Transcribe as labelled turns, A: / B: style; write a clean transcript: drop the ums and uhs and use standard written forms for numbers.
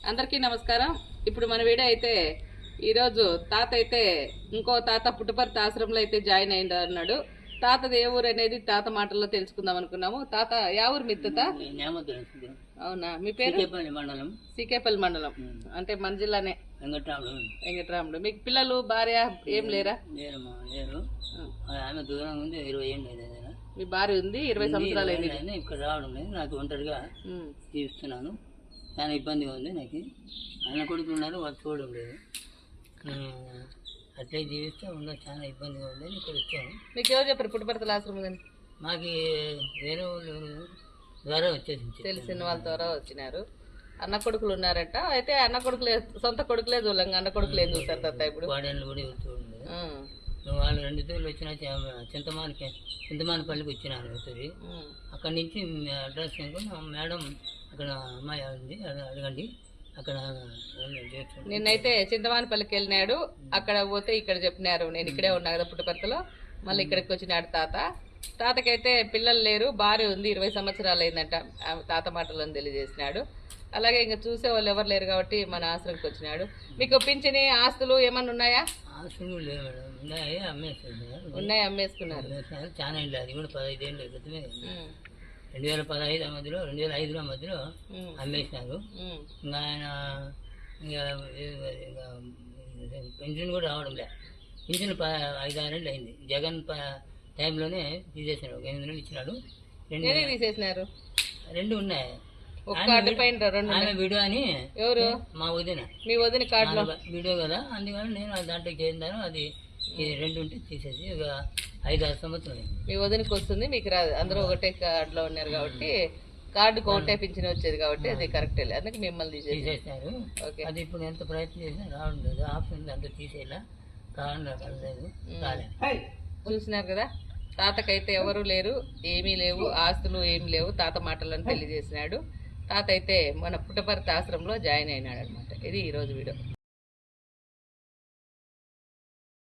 A: అందరికీ నమస్కారం. ఇప్పుడు మన వీడియో అయితే ఈరోజు తాత అయితే ఇంకో తాత పుట్టపర్తి ఆశ్రమంలో అయితే జాయిన్ అయింది అన్నాడు. తాతది ఏ ఊరు అనేది తాత మాటల్లో తెలుసుకుందాం అనుకున్నాము. తాత యా ఊరు మీ తాత? అవునా, మీ పేరు? సీకేపల్లి మండలం అంటే మన జిల్లానే. వెంకటరాముడు. మీకు పిల్లలు భార్య ఏం లేరా?
B: దూరం ఉంది, 20 ఏళ్ళు.
A: మీ భార్య ఉంది, 20 సంవత్సరాలు అయింది.
B: ఇక్కడ రావడం లేదు, నాకు ఒంటరిగా జీవిస్తున్నాను. చాలా ఇబ్బందిగా ఉంది నాకు. అన్న కొడుకులు ఉన్నారు, వాళ్ళు చూడడం లేదు. అట్లే జీవిస్తే ఉన్న చాలా ఇబ్బందిగా ఉంది. ఇక్కడ వచ్చాను.
A: మీకు ఎవరు చెప్పారు పుట్టపర్తి ఆశ్రమం అని?
B: మాకు వేరే వాళ్ళు ద్వారా వచ్చేసి
A: తెలిసిన వాళ్ళ ద్వారా వచ్చినారు. అన్న కొడుకులు ఉన్నారంట. అయితే అన్న కొడుకులే, సొంత కొడుకులే చూడంగా అన్న కొడుకులు ఏం చూస్తారు తాత? ఇప్పుడు
B: వాడేళ్ళు కూడా చూడండి. వాళ్ళు 2 తూర్లు వచ్చిన చింతమానపల్లికి వచ్చినాను. అవుతుంది. అక్కడి నుంచి అడ్రస్ మేడం అక్కడ అమ్మాయి ఉంది, అడగండి. అక్కడ
A: నిన్నైతే చింతమానపల్లికి వెళ్ళినాడు. అక్కడ పోతే ఇక్కడ చెప్పినారు నేను ఇక్కడే ఉన్నా కదా పుట్టపర్తిలో. మళ్ళీ ఇక్కడికి వచ్చినాడు తాత. తాతకైతే పిల్లలు లేరు, భార్య ఉంది, 20 సంవత్సరాలు అయిందంట. తాత మాటలను తెలియజేసినాడు. అలాగే ఇంకా చూసే వాళ్ళు ఎవరు లేరు కాబట్టి మన ఆశ్రమంకి వచ్చినాడు. మీకు పింఛని ఆస్తులు ఏమన్నా ఉన్నాయా?
B: ఆస్తులు లేవు మేడం, ఉన్నాయి, అమ్మేసుకున్నారు.
A: ఉన్నాయి, అమ్మేసుకున్నారు.
B: చాలా ఇళ్ళు, అది కూడా 15 ఏళ్ళ క్రితమే. 2015 మధ్యలో 2005 మధ్యలో అమ్మేసినారు. ఇంకా ఆయన పెన్షన్ కూడా రావడం లే. పెన్షన్ 5-6 ఏళ్ళు అయింది. జగన్ టైంలోనే తీసేసినాడు. 8 నెలలు ఇచ్చినాడు.
A: తీసేసినారు.
B: 2 ఉన్నాయి.
A: ఆమె
B: వీడియో అని
A: ఎవరు?
B: మా వదిన.
A: మీ వదిన కార్డులో
B: వీడియో కదా, అందుకని నేను దాంట్లో చేద్దాను. అది 2 ఉంటే తీసేసి ఒక 5-6 సంవత్సరాలు.
A: మీ వదినకి వస్తుంది, మీకు రాదు. అందరూ ఒకటే కార్డులో ఉన్నారు కాబట్టి కార్డుకు ఒకటే పింఛన్ వచ్చేది కాబట్టి అది కరెక్టే. అందుకే మిమ్మల్ని
B: తీసేసినారు. అది ఇప్పుడు ఎంత ప్రయత్నం చేసినా రావడం లేదు. ఆప్షన్ అంతా తీసేలా కాలేదు.
A: చూసినారు కదా, తాతకైతే ఎవరు లేరు, ఏమీ లేవు, ఆస్తులు ఏమి లేవు. తాత మాటలను తెలియజేసినాడు. తాత అయితే మన పుట్టపర్తి ఆశ్రమంలో జాయిన్ అయినాడు అనమాట. ఇది ఈరోజు వీడియో.